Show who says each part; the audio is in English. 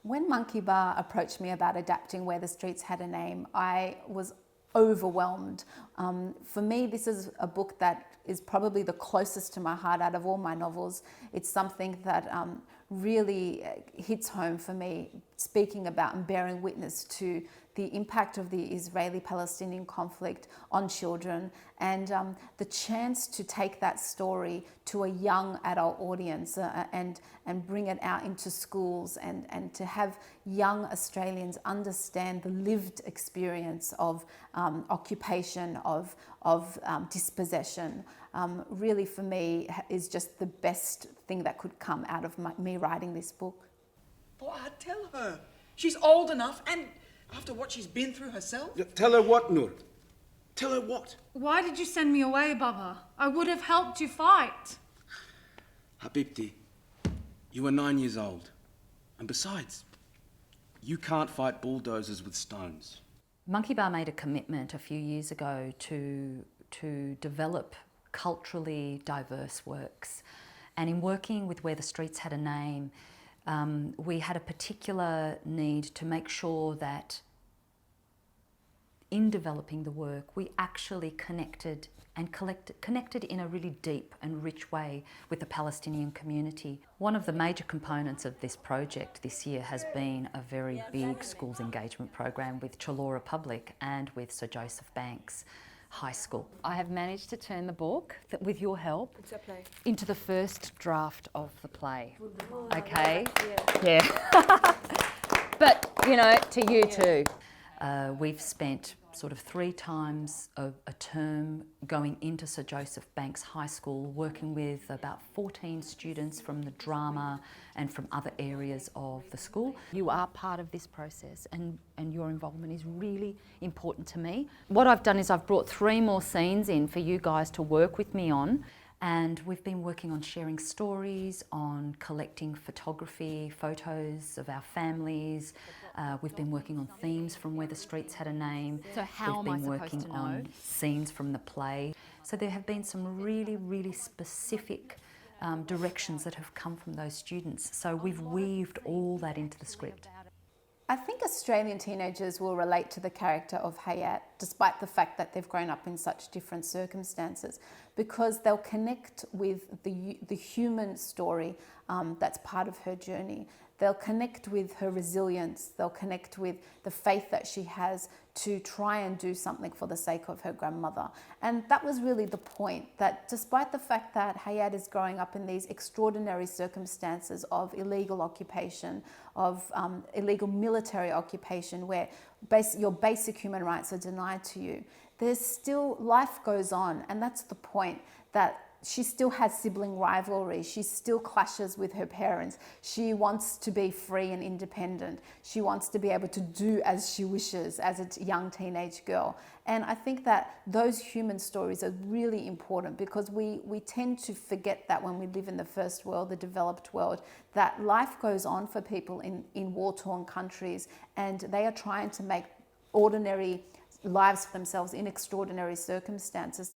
Speaker 1: When Monkey Bar approached me about adapting Where the Streets Had a Name, I was overwhelmed. For me, this is a book that is probably the closest to my heart out of all my novels. It's something that really hits home for me, speaking about and bearing witness to the impact of the Israeli-Palestinian conflict on children, and the chance to take that story to a young adult audience and bring it out into schools and to have young Australians understand the lived experience of occupation, of dispossession, really for me is just the best thing that could come out of me writing this book.
Speaker 2: Boy, I'd tell her. She's old enough, and after what she's been through herself.
Speaker 3: Tell her what, Noor? Tell her what?
Speaker 4: Why did you send me away, Baba? I would have helped you fight.
Speaker 3: Habibti, you were 9 years old. And besides, you can't fight bulldozers with stones.
Speaker 5: Monkey Bar made a commitment a few years ago to develop culturally diverse works. And in working with Where the Streets Had a Name, we had a particular need to make sure that in developing the work, we actually connected in a really deep and rich way with the Palestinian community. One of the major components of this project this year has been a very big schools engagement program with Chullora Public and with Sir Joseph Banks High School. I have managed to turn the book, with your help, into the first draft of the play. Okay? Yeah. But, you know, to you too. We've spent sort of 3 times a term going into Sir Joseph Banks High School, working with about 14 students from the drama and from other areas of the school. You are part of this process, and your involvement is really important to me. What I've done is I've brought 3 more scenes in for you guys to work with me on, and we've been working on sharing stories, on collecting photography, photos of our families. We've been working on themes from Where the Streets Had a Name.
Speaker 4: So how am I supposed to know?
Speaker 5: We've been working on scenes from the play. So there have been some really, really specific directions that have come from those students. So we've weaved all that into the script.
Speaker 1: I think Australian teenagers will relate to the character of Hayat, despite the fact that they've grown up in such different circumstances, because they'll connect with the human story that's part of her journey. They'll connect with her resilience. They'll connect with the faith that she has to try and do something for the sake of her grandmother. And that was really the point, that despite the fact that Hayat is growing up in these extraordinary circumstances of illegal occupation, of illegal military occupation, where your basic human rights are denied to you, there's still, life goes on. And that's the point, that she still has sibling rivalry. She still clashes with her parents. She wants to be free and independent. She wants to be able to do as she wishes as a young teenage girl. And I think that those human stories are really important, because we tend to forget that when we live in the first world, the developed world, that life goes on for people in war-torn countries, and they are trying to make ordinary lives for themselves in extraordinary circumstances.